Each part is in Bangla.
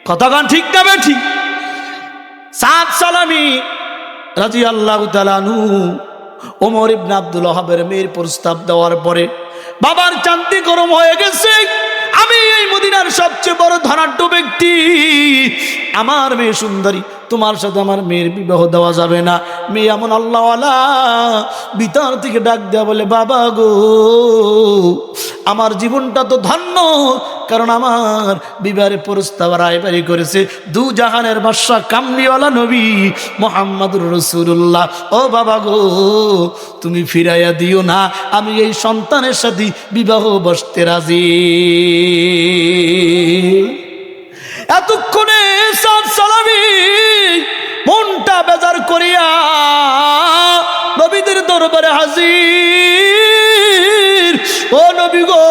কথাগান ঠিক না বেঠিক? সাদ সালামি রাদিয়াল্লাহু তাআলা আনহু ওমর ইবনে আব্দুল ওয়াহাবের মেয়ের প্রস্তাব দেওয়ার পরে বাবার চান্দি গরম হয়ে গেছে। আমি এই মদিনার সবচেয়ে বড় ধনাঢ্য ব্যক্তি, আমার মেয়ে সুন্দরী, তোমার সাথে আমার মেয়ের বিবাহ দেওয়া যাবে না। মেয়ে এমন আল্লাহওয়ালা, ভিতর থেকে ডাক দেয়া বলে, বাবা গো, আমার জীবনটা তো ধন্য, কারণ আমার বিবাহের প্রস্তাব রায়বাড়ি করেছে দু জাহানের বাদশা কামলিওয়ালা নবী মুহাম্মদুর রাসূলুল্লাহ। ও বাবা গো, তুমি ফিরাইয়া দিও না, আমি এই সন্তানের সাথে বিবাহ বসতে রাজি। এতক্ষণে সাদ সালামি মনটা বেজার করিয়া নবীদের দরবারে হাজির। ও নবী গো,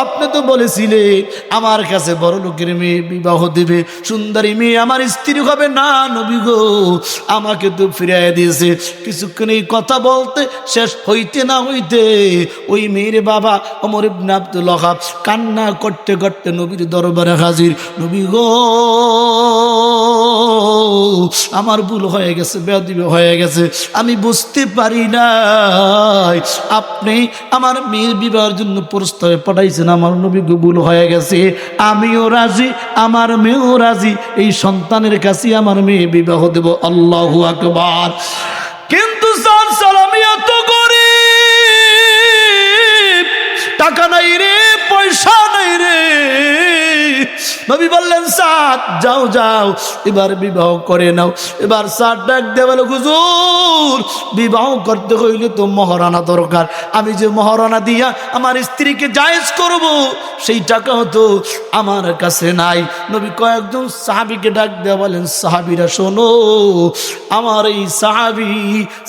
আপনি তো বলেছিলেন আমার কাছে বড় লোকের মেয়ে বিবাহ দেবে, সুন্দরী মেয়ে আমার স্ত্রী হবে না। নবী গো, আমাকে তো ফিরাইয়া দিয়েছে। কিছুক্ষণ এই কথা বলতে শেষ হইতে না হইতে ওই মেয়ের বাবা ওমর ইবনে আব্দুল ওয়াহাব কান্না করতে করতে নবীর দরবারে হাজির। নবী গো, আমার ভুল হয়ে গেছে, বেয়াদবি হয়ে গেছে, আমি বুঝতে পারি নাই আপনি আমার মেয়ের বিবাহের জন্য প্রস্তাবে পাঠাইছেন, আমার নবী গো ভুল হয়ে গেছে, আমিও রাজি, আমার মেয়েও রাজি, এই সন্তানের কাছে আমার মেয়ে বিবাহ দেব। আল্লাহু আকবার। কিন্তু সাদ সালামি এত গরিব, টাকা নাই রে, পয়সা নাই রে। নবী বললেন, সাদ যাও যাও, এবার বিবাহ করে নাও। এবার সাদ ডাক দিয়ে বলে, হুজুর, বিবাহ করতে হইলে তো মহারানা দরকার, আমি যে মহারানা দিয়া আমার স্ত্রীকে জায়েজ করব সেই টাকাও তো আমার কাছে নাই। নবী কয়েকজন সাহাবীকে ডাক দিয়ে বলেন, সাহাবীরা শোনো, আমার এই সাহাবী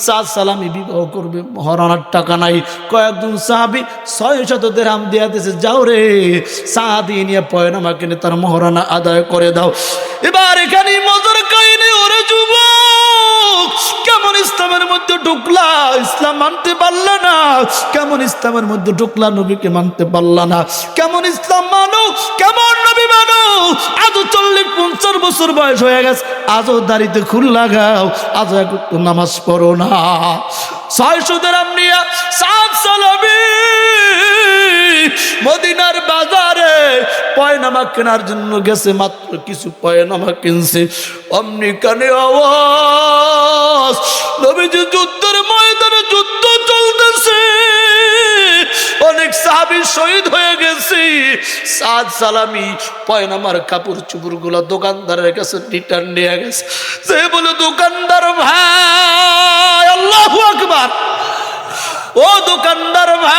সাদ সালামি বিবাহ করবে, মহারানার টাকা নাই। কয়েকজন সাহাবী 600 দিরহাম দিয়া দিয়েছে, যাও রে সাদি নিয়ে পয়নামা কিনে তার মহারানা আদায় করে দাও। এবার এখানে মজার কাহিনী, ওরে যুবক, কেমন ইসলামের মধ্যে ঢুকলা, ইসলাম মানতে পারলা না, কেমন ইসলামের মধ্যে ঢুকলা, নবীকে মানতে পারলা না, কেমন ইসলাম মানো, কেমন নবী মানো, আজও 40-50 বছর বয়স হয়ে গেছে, আজও দাড়িতে খুল লাগাও, আজও একটু নামাজ পড়ো না। 600 দিরহাম নিয়া সাদ সালামি মদিনার বাজারে পয়নামা কেনার জন্য গেছে, মাত্র কিছু পয়নামা কিনছে, অমনি কানে আওয়াজ, নবীজি যুদ্ধের ময়দানে যুদ্ধ চলতেছে, অনেক সাহাবী শহীদ হয়ে গেছে। সাদ সালামি পয়নামার কাপড় চুপড় গুলা দোকানদারের কাছে রিটার্ন নিয়ে গেছে। সে বলে, দোকানদার ভাই, আল্লাহু আকবার, ও দোকানদার ভাই,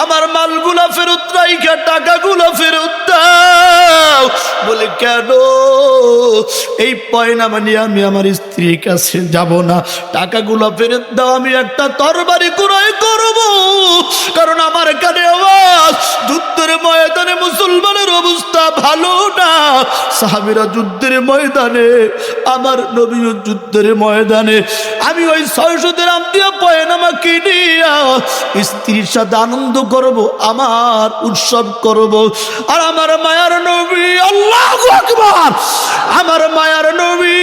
আমার মালগুলা ফেরত রাইখা টাকাগুলা ফেরত দাও। বলে, কেন? এই পয়নামা নিয়ে আমি আমার স্ত্রীর কাছে যাব না, টাকাগুলা ফেরত দাও, আমি একটা তরবারি ক্রয় করব, কারণ আমার কানে আওয়াজ, যুদ্ধের ময়দানে মুসলমানের অবস্থা ভালো না। সাহাবীরা যুদ্ধের ময়দানে, আমার নবীও যুদ্ধের ময়দানে, আমি ওই 600 দিরহাম দিয়ে পয়নামা কিনিয়া স্ত্রীর সাথে আনন্দ করব, আমার উৎসব করব। আর আমার মায়ার নবী, আল্লাহু আকবার, আমার মায়ার নবী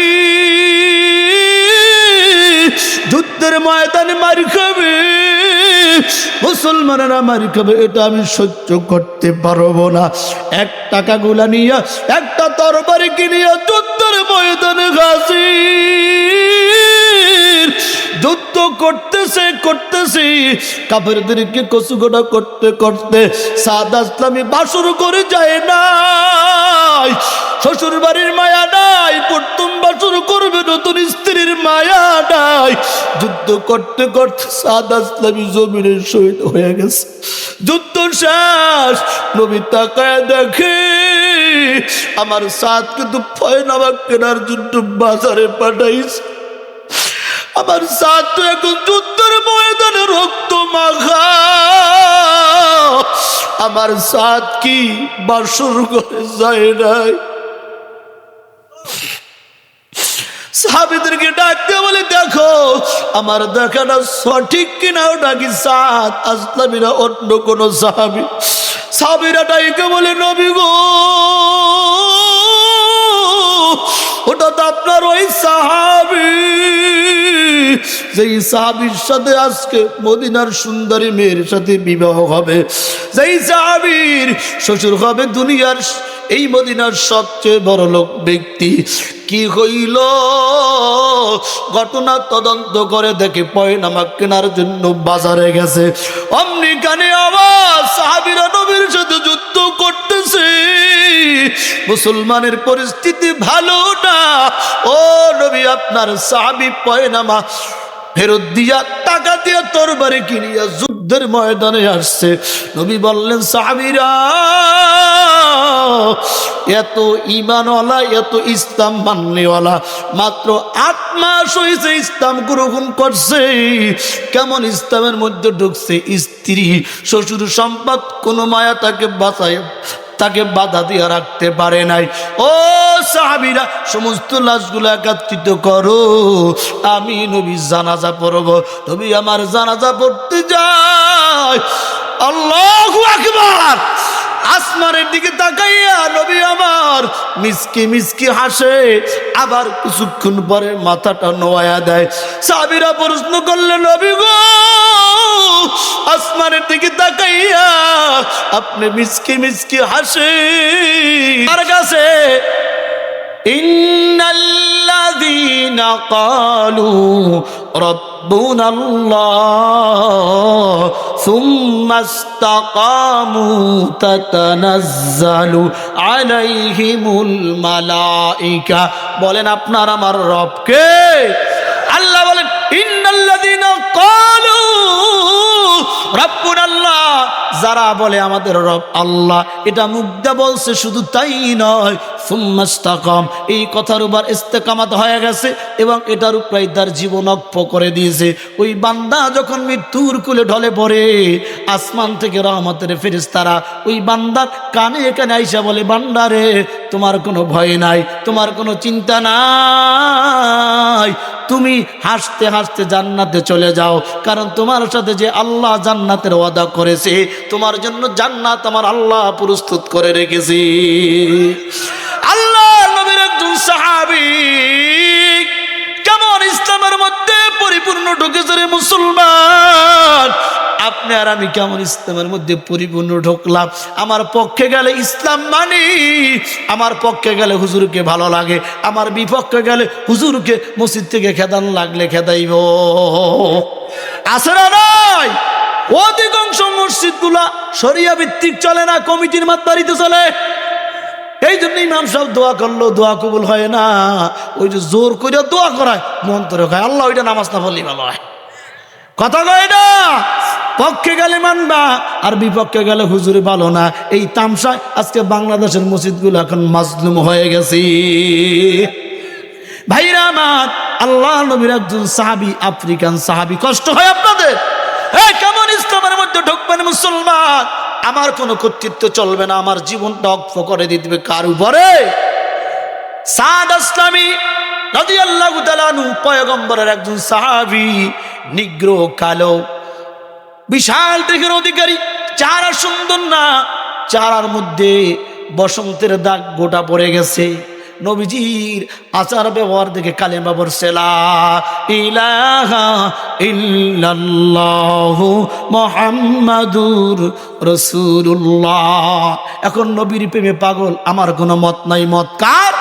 যুদ্ধের ময়দানে মার খাবে, মুসলমানেরা মার খাবে, এটা আমি সহ্য করতে পারবো না। 1 টাকাগুলা নিয়ে একটা তরবারি কিনিয়া যুদ্ধের ময়দানে হাজির। যুদ্ধ করতেছে কাফেরদেরকে কচুগোড়া করতে করতে সাদ সালামি বাসর করে যায় নাই, শ্বশুর বাড়ির মায়া নাই, প্রথম বাসর করবে, নতুন স্ত্রীর মায়া নাই। যুদ্ধ করতে করতে সাদ সালামি জমিনের শহীদ হয়ে গেছে। যুদ্ধ শেষ, নবী তাকায় দেখে আমার সাদ কিন্তু পয়নামা কেনার জন্য বাজারে পাঠাইছে। আমার সাদ তো এখন যুদ্ধের ময়দানে রক্ত মাখা, আমার সাদ কি বাসর ঘরে যায় নাই? সাহাবীদেরকে ডাক দিয়ে বলে, দেখো আমার দেখাটা সঠিক কিনা, ওটা কি সাদ আসলামী না অন্য কোন সাহাবী? সাহাবীরা ডাইকে বলে, নবী গো, ওটা তো আপনার ওই সাহাবী, যেই সাহাবীর সাথে আজকে মদিনার সুন্দরী মেয়ের সাথে বিবাহ হবে, যেই সাহাবীর শ্বশুর হবে দুনিয়ার এই মদিনার সবচেয়ে বড় লোক ব্যক্তি। কি হইল? ঘটনা তদন্ত করে দেখে পয়নামা কেনার জন্য বাজারে গেছে। অমনি কানে আওয়াজ, সাহাবীরা নবীর সাথে যুদ্ধ করতেছে, মুসলমানের পরিস্থিতি ভালো না। ও নবী, আপনার সাহাবী পয়নামা ফেরত দিয়া টাকা দিয়া তরবারি কিনিয়া যুদ্ধের ময়দানে আসছে। নবী বললেন, সাহাবীরা এত ঈমানওয়ালা, এত ইসলাম মাননেওয়ালা, মাত্র 8 মাস হয়েছে ইসলাম গ্রহণ করছে, কেমন ইসলামের মধ্যে ঢুকছে? স্ত্রী, শ্বশুর, সম্পদ, কোন মায়া তাকে বাঁচায়, তাকে বাধা দিয়ে রাখতে পারে নাই। ও সাহাবীরা, সমস্ত লাশগুলো একত্রিত করো, আমি নবী জানাজা পড়ব। নবী আমার জানাজা পড়তে যায়। আল্লাহু আকবার। আসমানের দিকে তাকাইয়া নবী আমার মিসকি মিসকি হাসে, আবার কিছুক্ষণ পরে মাথাটা নোয়া দেয়। সাহাবীরা প্রশ্ন করলেন, নবী গো, আসমানের দিকে তাকাইয়া আপনি মিসকি মিসকি হাসে আর কাছে? ইন্নাল্লাযীনা ক্বালু রাব্বুনাল্লাহ সুম্মা ইসতাকামু তাতানাজ্জালু আলাইহিমুল মালায়েকা। বলেন, আপনার আমার রবকে? আল্লাহ বলেন, ইন্নাল্লাযীনা ক্বালু রাব্বুনাল্লাহ, যারা বলে আমাদের রব আল্লাহ, এটা মুখ দিয়ে বলছে, শুধু তাই নয়, সুম্মা ইসতাকাম, এই কথার উপর ইস্তেকামাত হয়ে গেছে এবং এটার উপরে তার জীবন অক্ষ করে দিয়েছে। ওই বান্দা যখন মৃত্যুর কুলে ঢলে পড়ে, আসমান থেকে রহমতের ফেরেশতারা ওই বান্দার কানে কানে আইসা বলে, বান্দারে, তোমার কোনো ভয় নাই, তোমার কোনো চিন্তা নাই, তুমি হাসতে হাসতে জান্নাতে চলে যাও, কারণ তোমার সাথে যে আল্লাহ জান্নাতের ওয়াদা করেছে, তোমার জন্য জান্নাত আমার আল্লাহ প্রস্তুত করে রেখেছি। আল্লাহ নবীর একজন সাহাবী কেমন ইসলামের মধ্যে পরিপূর্ণ ঢুকেছে রে মুসলমান। আপনি আর আমি কেমন ইসলামের মধ্যে পরিপূর্ণ ঢুকলাম? আমার পক্ষে গেলে ইসলাম মানি, আমার পক্ষে গেলে হুজুরকে ভালো লাগে, আমার বিপক্ষে গেলে হুজুরকে মসজিদ থেকে খেদান লাগলে খেদাইব। আছে না নাই? অধিকাংশ মসজিদগুলা শরিয়া ভিত্তিক চলে না, কমিটির মাতবাড়িতে চলে। এই জন্য ইমাম সাহেব দোয়া করলো, দোয়া কবুল হয় না। ওই যে জোর করে দোয়া করায়, মন্ত্রে খায়, আল্লাহ ওইটা নামাজ না পড়লেই ভালো হয়। কথা কয় না, পক্ষে গেলে মানবা আর বিপক্ষে গেলে হুজুরে ভালো না। এই তামসায় আজকে বাংলাদেশের মসজিদগুলো এখন মাজলুম হয়ে গেছে। ভাইরা আমার, আল্লাহ নবীর একজন সাহাবী, আফ্রিকান সাহাবী। কষ্ট হয় আপনাদের? কেমন ইসলামের মধ্যে ঢুকবেন মুসলমান? আমার কোনো কর্তৃত্ব চলবে না, আমার জীবনটা অক্ষ করে দিতে হবে কার উপরে? সাদ আসলামী রাদিয়াল্লাহু তাআলা আনহু, পয়গম্বরের একজন সাহাবী, নিগ্রো কালো, বিশাল দেহের অধিকারী, চেহারা সুন্দর না, চেহারার মধ্যে বসন্তের দাগ গোটা পড়ে গেছে। নবীজির আচার ব্যবহার দেখে কালেমা পড়ছে, লা ইলাহা ইল্লাল্লাহু মুহাম্মাদুর রাসূলুল্লাহ। এখন নবীর প্রেমে পাগল। আমার কোনো মত নাই, মত কার?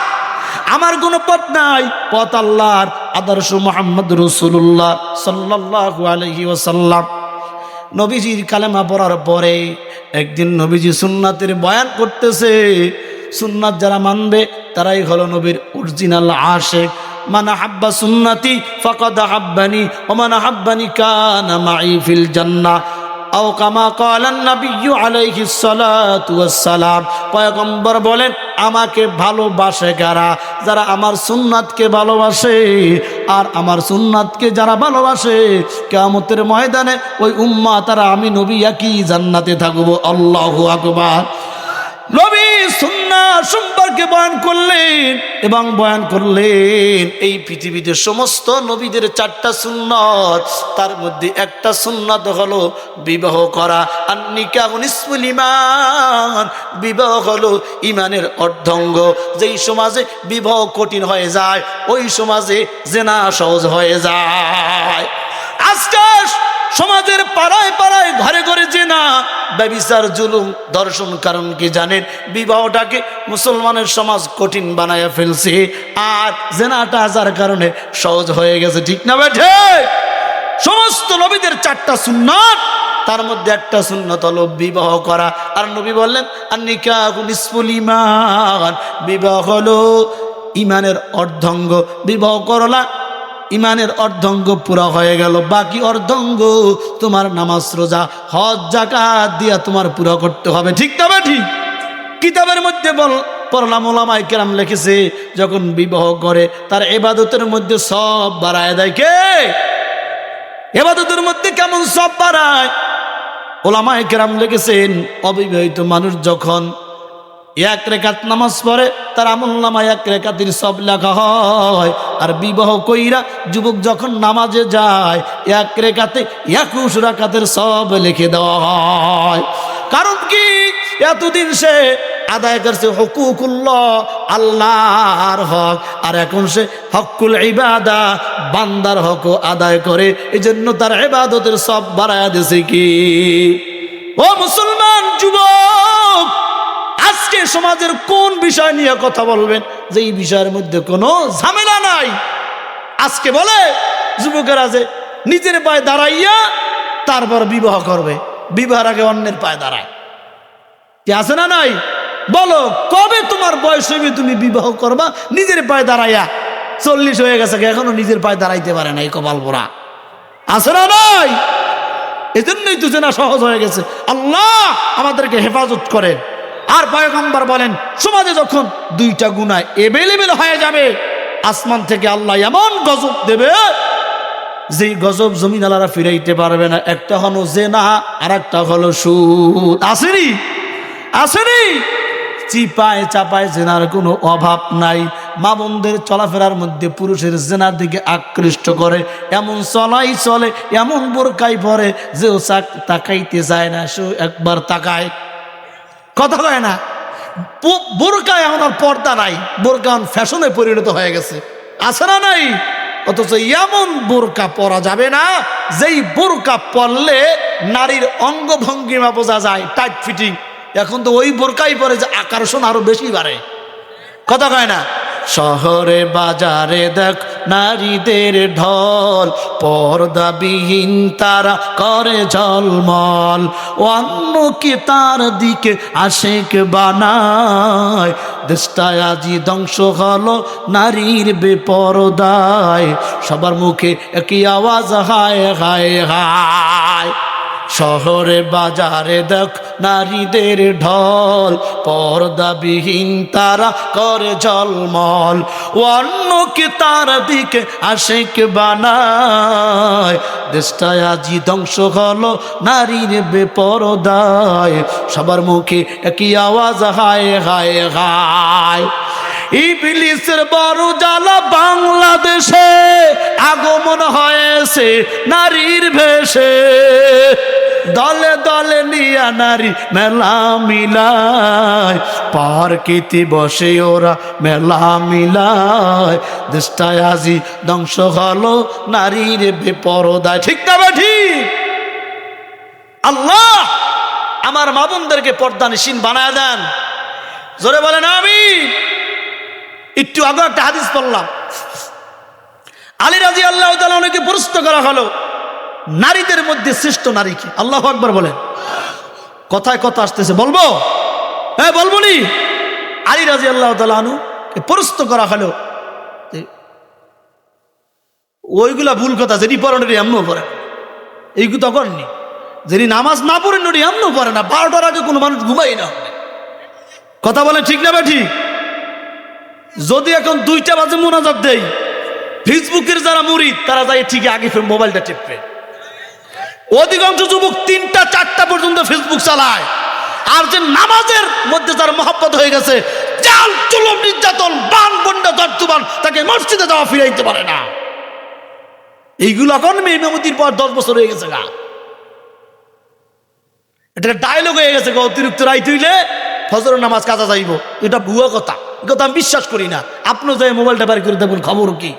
আমার কোনো পথ নাই, পথ আল্লাহর। আদর্শ মুহাম্মদ রাসূলুল্লাহ সাল্লাল্লাহু আলাইহি ওয়াসাল্লাম। নবীজির কালেমা পড়ার পরে একদিন নবীজি সুন্নাতের বয়ান করতেছে। সুন্নাত যারা মানবে তারাই হলো নবীর অরিজিনাল আশিক। মান আহাব্বা সুন্নতি ফাকাদ আহাব্বানি ওয়া মান আহাব্বানি কানা মাই ফিল জান্নাহ আও কামা ক্বালান নবী আলাইহিস সালাতু ওয়াস সালাম। পয়গম্বর বলেন, আমাকে ভালোবাসে কারা? যারা আমার সুন্নাতকে ভালোবাসে। আর আমার সুন্নাতকে যারা ভালোবাসে, কিয়ামতের ময়দানে ওই উম্মাহ তারা আমি নবী একই জান্নাতে থাকবো। আল্লাহু আকবার। নবী সুন্নাহ সম্পর্কে বয়ান করলেন এবং বয়ান করলেন এই পৃথিবীতে সমস্ত নবীদের 4টা সুন্নাত, তার মধ্যে একটা সুন্নাত হলো বিবাহ করা। আর নিকাহু নিসফুল ঈমান, বিবাহ হলো ঈমানের অর্ধাঙ্গ। যেই সমাজে বিবাহ কঠিন হয়ে যায় ওই সমাজে জিনা সহজ হয়ে যায়। আজকে সমাজের পাড়ায় পাড়ায় ঘরে ঘরে জিনা, ব্যভিচার, জুলুম, ধর্ষণ। কারণ কি জানেন? বিবাহটাকে মুসলমানের সমাজ কঠিন বানায় ফেলছে, আর জিনাটা যার কারণে সহজ হয়ে গেছে। ঠিক না বেঠে? সমস্ত নবীদের 4টা সুন্নাত, তার মধ্যে একটা সুন্নাত হলো বিবাহ করা। আর নবী বললেন আর নিকাহু নিসফুল ঈমান, বিবাহ হলো ঈমানের অর্ধাঙ্গ। বিবাহ করলা, ঈমানের অর্ধাঙ্গ পুরা হয়ে গেল। বাকি অর্ধাঙ্গ তোমার নামাজ, রোজা, হজ, যাকাত দিয়া তোমার পুরা করতে হবে। ঠিক তবে ঠিক। কিতাবের মধ্যে পড়লাম, ওলামায়ে কেরাম লিখেছে যখন বিবাহ করে তার ইবাদতের মধ্যে সব বাড়ায় দেয়। কে? ইবাদতের মধ্যে কেমন সব বাড়ায়? ওলামায়ে কেরাম লিখেছেন অবিবাহিত মানুষ যখন 1 রেকাত নামাজ পড়ে তার আমলনামায় 1 রেকাতের সব লেখা হয়। আর বিবাহ কইরা যুবক যখন নামাজে যায় 1 রেকাতে 21 রাকাতের সব লিখে দেওয়া হয়। কারণ কি? এতদিন সে আদায় করছে হুকুকুল্লাহ, আল্লাহর হক, আর এখন সে হকুল ইবাদা, বান্দার হক আদায় করে। এই জন্য তার ইবাদতের সব বাড়ায়া দিয়েছে। কি ও মুসলমান যুবক, আজকে সমাজের কোন বিষয় নিয়ে কথা বলবেন যে এই বিষয়ের মধ্যে কোনো ঝামেলা নাই? আজকে বলে যুবকেরা যে নিজের পায়ে দাঁড়াইয়া তারপর বিবাহ করবে, বিবাহের আগে অন্যের পায়ে দাঁড়ায়। কি আছে না নাই? বলো কবে তোমার বয়স হইবে তুমি বিবাহ করবা নিজের পায়ে দাঁড়াইয়া? 40 হয়ে গেছে, এখনো নিজের পায়ে দাঁড়াইতে পারে না, এই কপাল পোড়া। আছে না নাই? এই জন্যই তো জেনা সহজ হয়ে গেছে। আল্লাহ আমাদেরকে হেফাজত করেন। আর পয়গম্বর বলেন সমাজে যখন 2টা গুনাহ এভেলেবেল হয়ে যাবে, আসমান থেকে আল্লাহ এমন গজব দেবে যেই গজব জমিন আলারা ফিরাইতে পারবে না। একটা হলো জেনা, আর একটা হলো সুদ। আসেনি? আসেনি? চিপায় চাপায় জেনার কোনো অভাব নাই। মা বোনদের চলাফেরার মধ্যে পুরুষের জেনার দিকে আকৃষ্ট করে, এমন চলাই চলে, এমন বোরকাই পরে যে ও তাকাইতে চায় না, সে একবার তাকায়। কথা কয় না? বোরকায় এখন আর পর্দা নাই, বোরকা ফ্যাশনে পরিণত হয়ে গেছে। আছে না নাই? অথচ এমন বোরকা পরা যাবে না যেই বোরকা পরলে নারীর অঙ্গভঙ্গিমা বোঝা যায়, টাইট ফিটিং। এখন তো ওই বোরকাই পরে যে আকর্ষণ আরো বেশি বাড়ে। কথা কয় না? শহরে বাজারে দেখ নারীদের ঢল, পর্দাবিহীন তারা করে ঝলমল, অন্য কি তার দিকে আশেক বানায়। দেশটায় আজি ধ্বংস হলো নারীর বেপরদায়, সবার মুখে একই আওয়াজ হায় হায় হায়। শহরে বাজারে দেখ নারীদের ঢল, পর্দাবিহীন তারা করে ঝলমল, অন্য কি তার দিকে আশেক বানায়। দেশটায় আজি ধ্বংস হলো নারীর বেপরদায়, সবার মুখে একই আওয়াজ হায় হায় হায়। ইবলিসের বড় জ্বালা, বাংলাদেশে আগমন হয়েছে নারীর ভেষে, দলে দলে নিয়া নারী মেলা মিলায়, পার্কেতে বসে ওরা মেলা মিলায়। দেশটায় আজি ধ্বংস হলো নারীর বেপরদায়। ঠিক না ঠিক? আল্লাহ আমার মা বোনদেরকে পর্দানিশীন বানায় দেন। জোরে বলেন আমিন। একটু আগে একটা হাদিস পড়লাম, আলী রাদিয়াল্লাহু তাআলা ওনাকে প্রশ্ন করা হলো নারীদের মধ্যে শ্রেষ্ঠ নারী কি? আল্লাহু আকবার বলেন। কথায় কথা আসতেছে, বলবো? হ্যাঁ বলবো নি। আলী রাদিয়াল্লাহু তাআলা আনহু প্রশ্ন করা হলো, ওইগুলা ভুল কথা, যেটি পড়েন এমনও পড়ে, এইগুলো তো করেননি। যিনি নামাজ না পড়েন ওটি এমনও পড়ে না, 12টার আগে কোনো মানুষ ঘুমাই না। কথা বলেন ঠিক না ভাই? ঠিক। যদি এখন 2টা বাজে মোনাজাত দেই, ফেসবুকের যারা মুরিদ তারা যায় ঠিক আগে মোবাইলটা টিপবে। অধিকাংশ যুবক 3টা 4টা পর্যন্ত ফেসবুক চালায়, আর যে নামাজের মধ্যে যার মহব্বত হয়ে গেছে, জাল জুলুম নির্যাতন বান গন্ডা দর্দুবান তাকে মসজিদে যাওয়া ফিরাইতে পারে না। এইগুলো এখন ইমামতির পর 10 বছর হয়ে গেছে গা, এটা ডায়লগ হয়ে গেছে। অতিরিক্ত রায় তুইলে ফজরের নামাজ কাজা যাইব, এটা ভুয়া কথা, কথা আমি বিশ্বাস করি না। আপনিও যাই মোবাইলটা বের করে দেখুন খবর কি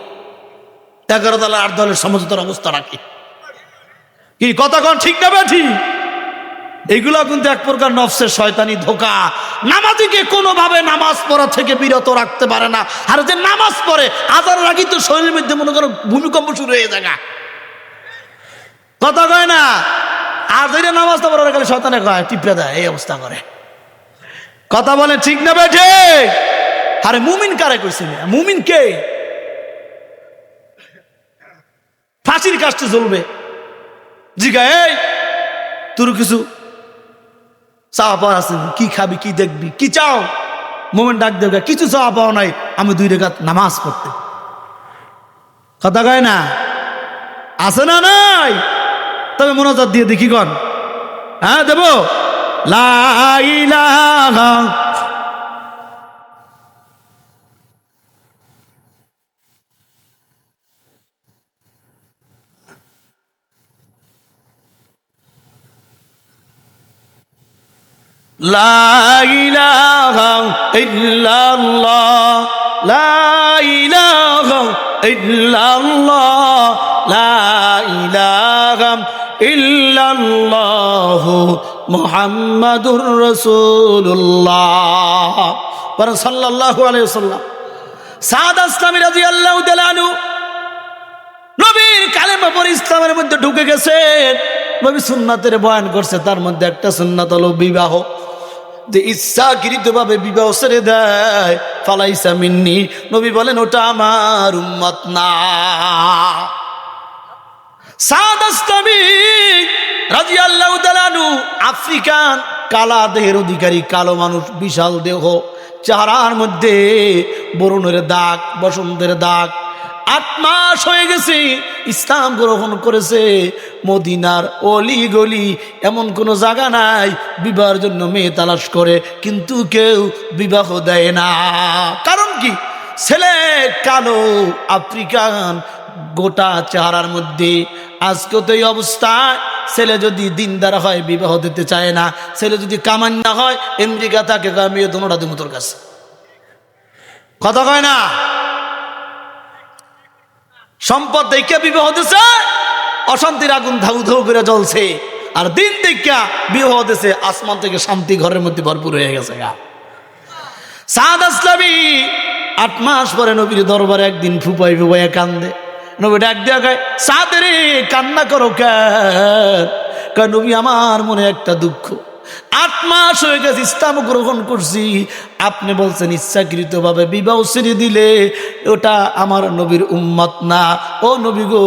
11 দল 8 দলের সমঝোতার অবস্থা রাখি কি কথা কোন ঠিক না ঠিক? এগুলো কিন্তু এক প্রকার নফসের শয়তানি ধোকা। নামাজিকে কোনোভাবে নামাজ পড়া থেকে বিরত রাখতে পারে না। আর যে নামাজ পড়ে আজানের আগেই তো শরীরের মধ্যে মনে করো ভূমিকম্প শুরু হয়ে যায়, কথা কয় না। আর যেটা নামাজটা পড়ার গেলে শয়তানে কয় টিপে দেয়, এই অবস্থা করে। কথা বলে ঠিক না বেঠে? আরে মুমিন কারে কইছে? মুমিন কে? ফাঁসির কাজটা চলবে জিগা, এই তোর কিছু চাওয়া পাওয়া আছে? কি খাবি, কি দেখবি, কি চাও? মুমিন ডাক দেবে, কিছু চাওয়া পাওয়া নাই, আমি 2 রাকাত নামাজ পড়তে। কথা কয় না? আছে না নাই? তবে মোনাজাত দিয়ে দেখি কন, হ্যাঁ দেব। লা ইলাহা লা ইলাহা ইল্লাল্লাহ, লা ইলাহা ইল্লাল্লাহ, লা ইলাহা ইল্লাল্লাহ মুহাম্মাদুর রাসূলুল্লাহ সাল্লাল্লাহু আলাইহি ওয়াসাল্লাম। সাদ আসলামী রাদিয়াল্লাহু তাআলা আনহু নবীর কালেমা পড়ে ইসলামের মধ্যে ঢুকে গেছেন। নবী সুন্নাতের বয়ান করছে, তার মধ্যে একটা সুন্নাত হলো বিবাহ। যে ইচ্ছাকৃতভাবে বিবাহ ছেড়ে দেয় ফালাইসা মিন্নি, নবী বলেন ওটা আমার উম্মত না। সাদ আসলামী রাদিয়াল্লাহু তাআলা আনহু আফ্রিকান কালা দেহের অধিকারী, কালো মানুষ, বিশাল দেহ, চেহারার মধ্যে বরুণের দাগ, বসন্তের দাগ। 8 মাস হয়ে গেছে ইসলাম গ্রহণ করেছে। মদিনার অলি গলি এমন কোনো জায়গা নাই বিবাহের জন্য মেয়ে তালাশ করে, কিন্তু কেউ বিবাহ দেয় না। কারণ কি? ছেলে কালো, আফ্রিকান, গোটা চেহারার মধ্যে। আজকে তো এই অবস্থায় ছেলে যদি দিনদার হয় বিবাহ দিতে চায় না, ছেলে যদি কামান না হয় আমেরিকা তাকে মেয়ে দোনোটা দিব তোর কাছে। কথা কয় না? সম্পদ দেখে বিবাহ দিছে, অশান্তির আগুন ধাউ ধাউ করে জ্বলছে। আর দিন দেখা বিবাহ দিছে, আসমান থেকে শান্তি ঘরের মধ্যে ভরপুর হয়ে গেছে গা। সাদ আসলামী 8 মাস পরে নবীর দরবারে একদিন ফুপাই ফুপাইয়া কান্দে। নবী ডাক দিয়া কয়, সাদ রে কান্না করো কেন? কয় নবী আমার মনে একটা দুঃখ, 8 মাস হয়ে গেছে ইসলাম গ্রহণ করছি, আপনি বলছেন ইচ্ছাকৃতভাবে বিবাহ ছেড়ে দিলে ওটা আমার নবীর উম্মত না। ও নবী গো,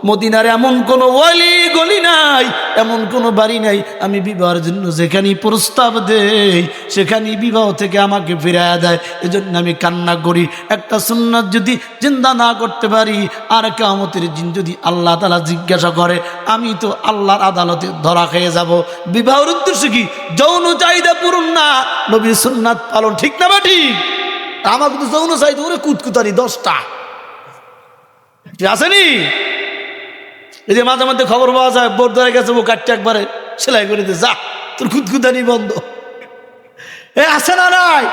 মদিনার এমন কোনো ওয়ালি গলি নাই, এমন কোনো বাড়ি নাই আমি বিবাহের জন্য যেখানেই প্রস্তাব দেই সেখানেই বিবাহ থেকে আমাকে ফিরাইয়া দেয়। এজন্য আমি কান্না করি। একটা সুন্নাত যদি জিন্দা না করতে পারি, আর কিয়ামতের দিন যদি আল্লাহ তাআলা জিজ্ঞাসা করে, আমি তো আল্লাহর আদালতে ধরা খেয়ে যাব। বিবাহের উদ্দেশ্য কি? যৌন চাহিদা পূরণ না, নবীর সুন্নাত পালন। ঠিক না বাটি? আমার কিন্তু যৌন চাহিদা ওরে কুতকুতারি 10টা আসেনি। এই যে মাঝে মধ্যে খবর পাওয়া যায় বোর ধরে গেছে, ও কাটতে একবারে সেলাই করে দিয়ে, যা তোর কুতকুতানি বন্ধ। এ আছে না নাই?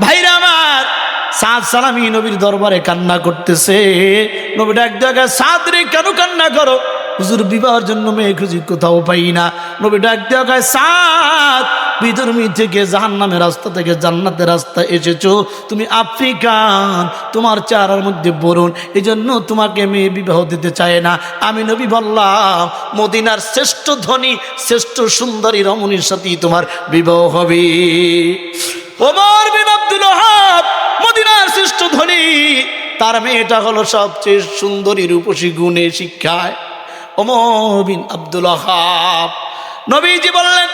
ভাইরা আমার, সাদ সালামী নবীর দরবারে কান্না করতেছে। নবী ডাক দেখা, সাদ রে কেন কান্না করো? হুজুর বিবাহের জন্য মেয়ে খুঁজি কোথাও পাই না। নবী ডাক দেখা, সাদ বিধর্মী থেকে জাহান্নামের রাস্তা থেকে জান্নাতের রাস্তা এসেছো, তুমি আফ্রিকান, তোমার চেহারার মধ্যে বরুণ, এই জন্য তোমাকে মেয়ে বিবাহ দিতে চায় না। আমি নবী বললাম, মদিনার শ্রেষ্ঠ ধনী, শ্রেষ্ঠ সুন্দরী রমণীর সাথেই তোমার বিবাহ হবে। ওমর বিন আব্দুল ওয়াহাব মদিনার শ্রেষ্ঠ ধনী, তার মেয়েটা হলো সবচেয়ে সুন্দরী, রূপসী, গুণে, শিক্ষায়। ওমর বিন আব্দুল ওয়াহাব, নবীজি বললেন,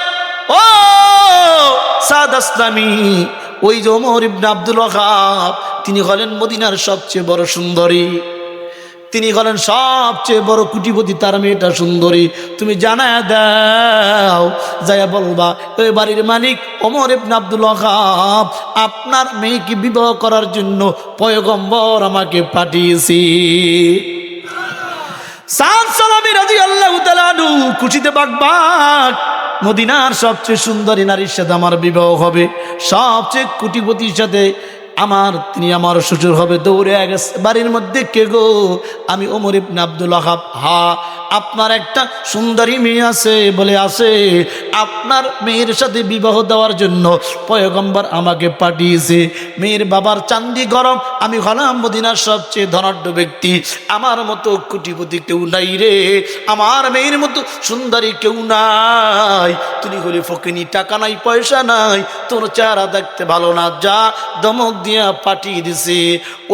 ও সাদ আসলামী, ওই যে ওমর ইবনে আব্দুল ওয়াহাব, তিনি হলেন মদিনার সবচেয়ে বড় সুন্দরী, তিনি হলেন সবচেয়ে বড় কোটিপতি, তার মেয়েটা সুন্দরী, তুমি জানায় দাও, যায়া বলবা ওই বাড়ির মালিক ওমর ইবনে আব্দুল ওয়াহাব আপনার মেয়েকে বিবাহ করার জন্য পয়গম্বর আমাকে পাঠিয়েছি। সাদ সালামী রাদিয়াল্লাহু তাআলা আনহু খুশিতে বাগবাগ, মদিনার সবচেয়ে সুন্দরী নারীর সাথে আমার বিবাহ হবে, সবচেয়ে কোটিপতির সাথে তিনি আমার শ্বশুর হবে। দৌড়ে গেছে বাড়ির মধ্যে, কে গো? আমি ওমর ইবনে আব্দুল ওয়াহাব। হা, আপনার একটা সুন্দরী মেয়ে আছে? বলে আছে। আপনার মেয়ের সাথে বিবাহ দেওয়ার জন্য পয়গম্বর আমাকে পাঠিয়েছে। মেয়ের বাবার চান্দি গরম, আমি হলাম মদিনার সবচেয়ে ধনাঢ্য ব্যক্তি, আমার মতো কোটিপতি কেউ নাই রে, আমার মেয়ের মতো সুন্দরী কেউ নাই। তুমি হলে ফকিনি, টাকা নাই পয়সা নাই, তোর চেহারা দেখতে ভালো না, যা, দমক দিয়া পাঠিয়ে দিছে।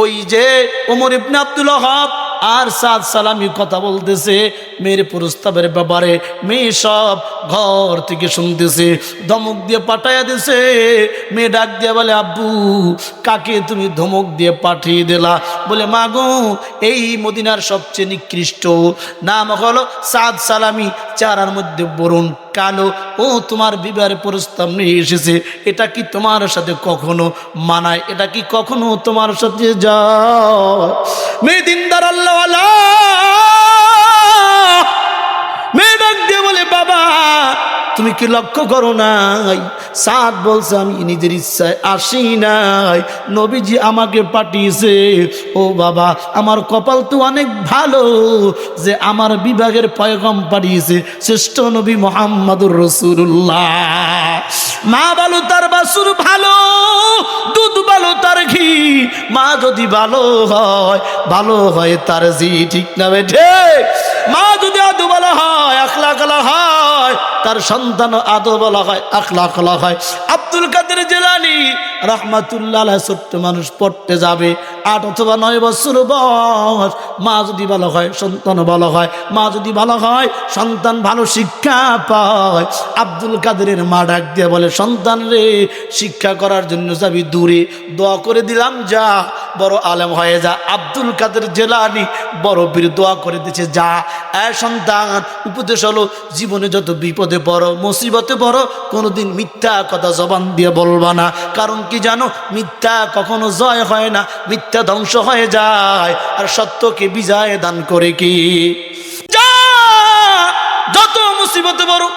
ওই যে ওমর ইবনে আব্দুল ওয়াহাব আর সাদ সালামি কথা বলতেছে মেয়ের প্রস্তাবের ব্যাপারে, মেয়ে সব ঘর থেকে শুনতেছে, ধমক দিয়ে পাঠাইয়া দিছে। মেয়ে ডাক দিয়ে বলে, আব্বু কাকে তুমি ধমক দিয়ে পাঠিয়ে দিলা? বলে, মা গো, এই মদিনার সবচেয়ে নিকৃষ্ট, নাম হলো সাদ সালামি, চেহারার মধ্যে বরুণ কালো, ও তোমার বিবাহের প্রস্তাব নিয়ে এসেছে, এটা কি তোমার সাথে কখনো মানায়? এটা কি কখনো তোমার সাথে যায়? মেয়ে দিনদার আল্লাহওয়ালা, মেয়ে ডাক দিয়ে বলে, বাবা তুমি কি লক্ষ্য করো নাই? সাদ বলছে, আমি নিজের ইচ্ছায় আসি নাই, নবীজি আমাকে পাঠিয়েছে। ও বাবা, আমার কপাল তো অনেক ভালো যে আমার বিভাগের পয়গম পাঠিয়েছে শ্রেষ্ঠ নবী মুহাম্মদুর রাসূলুল্লাহ। মা ভালো তার বাসুর ভালো, দুধ ভালো তার ঘি, মা যদি ভালো হয় তার জি, ঠিক না বেঠে? মা যদি আদু বলা হয়, আখলাক বলা হয়, তার সন্তান আদু বলা হয়, আখলাক বলা হয়। আব্দুল কাদের জিলানী রাহমাতুল্লাহ আলাইহি ছোট্ট মানুষ, পড়তে যাবে 8 অথবা 9 বছর বয়স, মা যদি ভালো হয় সন্তান ভালো হয়, মা যদি ভালো হয় সন্তান ভালো শিক্ষা পায়। আব্দুল কাদেরের মা ডাক দিয়ে বলে, সন্তান রে, শিক্ষা করার জন্য যাবি দূরে, দোয়া করে দিলাম যা, বড় আলেম হয়ে যা। আব্দুল কাদের জিলানী বড় বীর, দোয়া করে দিয়েছে যা। সন্তান, উপদেশ হলো, জীবনে যত বিপদে পড়ো, মুসিবতে পড়ো, কোনোদিন মিথ্যা কথা জবান দিয়ে বলবা না। কারণ কি জানো? মিথ্যা কখনো জয় হয় না, মিথ্যা ধ্বংস হয়ে যায়, আর সত্যকে বিজয় দান করে কি? যা, যত মুসিবতে পড়ো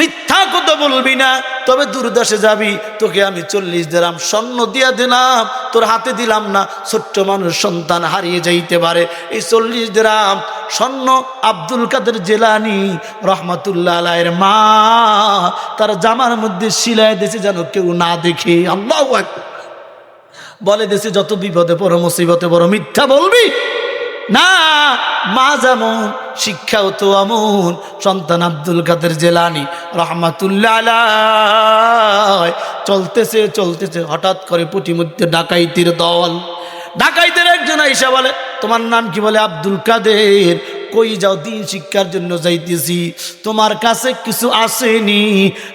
মিথ্যা কথা বলবি না, তবে দূরদেশে যাবি, তোকে আমি 40 দিরহাম স্বর্ণ দিয়া দিলাম, তোর হাতে দিলাম না, ছোট্ট মানুষ সন্তান হারিয়ে যাইতে পারে। এই 40 দিরহাম স্বর্ণ আব্দুল কাদের জিলানী রহমাতুল্লাহ আলাইহির মা তার জামার মধ্যে সিলাই দিয়েছে যেন কেউ না দেখে। আল্লাহু আকবার। বলে দিয়েছে, যত বিপদে পড়ো, মুসিবতে পড়ো, মিথ্যা বলবি না। মা যেমন, শিক্ষাও তো এমন। সন্তান আব্দুল কাদের জিলানী রহমাতুল্লাহ আলাইহি চলতেছে, হঠাৎ করে পুঁটিমধ্যে ডাকাইতির দল। ডাকাইতের একজন আইসা বলে, তোমার নাম কি? বলে, আব্দুল কাদের। কই যাও? দিন শিক্ষার জন্য যাইতেছি। তোমার কাছে কিছু আসেনি?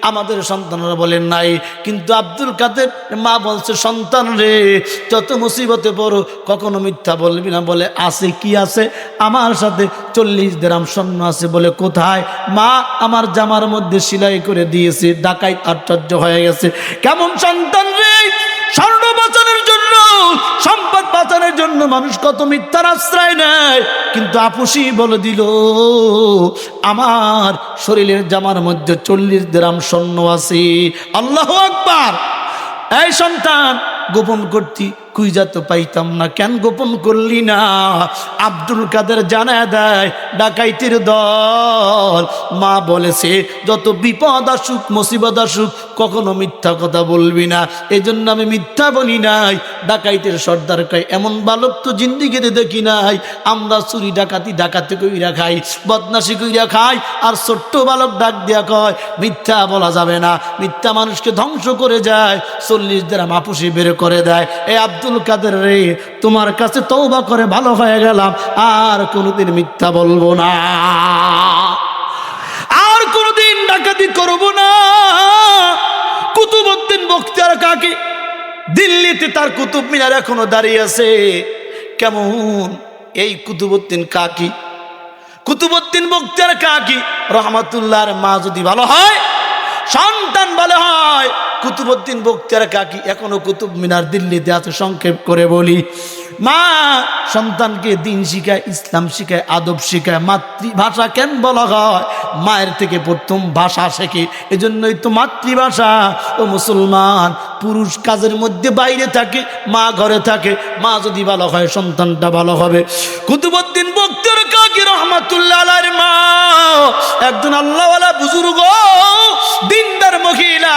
আমাদের সন্তানরা বলেন নাই। কিন্তু আব্দুল কাদের মা বলছে, সন্তান রে, যত মুসিবতে পড়ো কখনো মিথ্যা বলবি না। বলে, আছে কি আছে? আমার সাথে 40 দিরহাম স্বর্ণ আছে। বলে, কোথায়? মা আমার জামার মধ্যে সেলাই করে দিয়েছে। ডাকাইত আশ্চর্য হয়ে গেছে, কেমন সন্তান রে! স্বর্ণ বাঁচানোর জন্য, সম্পদ বাঁচানোর জন্য মানুষ কত মিথ্যার আশ্রয় নেয়, কিন্তু আপুসি বলে দিল, আমার শরীরের জামার মধ্যে 40 দিরহাম স্বর্ণ আছে। আল্লাহু আকবার। এই সন্তান, গোপন করতি, খুঁজা তো পাইতাম না, কেন গোপন করলি না? আব্দুল কাদের জানায় দেয়, ডাকাইতির দল। মা বলেছে, যত বিপদ আসুক, মুসিবত আসুক, কখনো মিথ্যা কথা বলবি না। এই জন্য আমি মিথ্যা বলি নাই। ডাকাইতের সর্দার কয়, এমন বালক তো জিন্দিগিতে দেখি নাই। আমরা চুরি ডাকাতি কইরা খাই, বদমাশি কইরা খাই, আর ছোট্ট বালক ডাক দিয়া কয় মিথ্যা বলা যাবে না, মিথ্যা মানুষকে ধ্বংস করে যায়, 40 দিরহাম আপুসি বের করে দেয়। এই আব্দুল কাদের রে, তোমার কাছে তওবা করে ভালো হয়ে গেলাম, আর কোনোদিন মিথ্যা বলবো না, আর কোনোদিন ডাকাতি করবো না। কুতুবউদ্দিন বখতিয়ার কাকি, দিল্লিতে তার কুতুব মিনার এখনো দাঁড়িয়ে আছে। কেমন এই কুতুবউদ্দিন কাকি, কুতুবউদ্দিন বখতিয়ার কাকি রহমাতুল্লাহর মা যদি ভালো হয়, সন্তান ভালো হয়, কুতুবউদ্দিন বখতিয়ার কাকি এখনো কুতুব মিনার দিল্লিতে আছে। সংক্ষেপ করে বলি, মা সন্তানকে দিন শিখায়, ইসলাম শিখায়, আদব শিখায়। মাতৃভাষা কেন বলা হয়? মায়ের থেকে প্রথম ভাষা শেখে, এজন্যই তো মাতৃভাষা। ও মুসলমান, পুরুষ কাজের মধ্যে বাইরে থাকে, মা ঘরে থাকে। মা যদি ভালো হয়, সন্তানটা ভালো হবে। কুতুবউদ্দিন বখতিয়ার কাকি রহমাতুল্লাহ আলাইহির মা একজন আল্লাহওয়ালা বুজুর্গ, দিনদার মহিলা।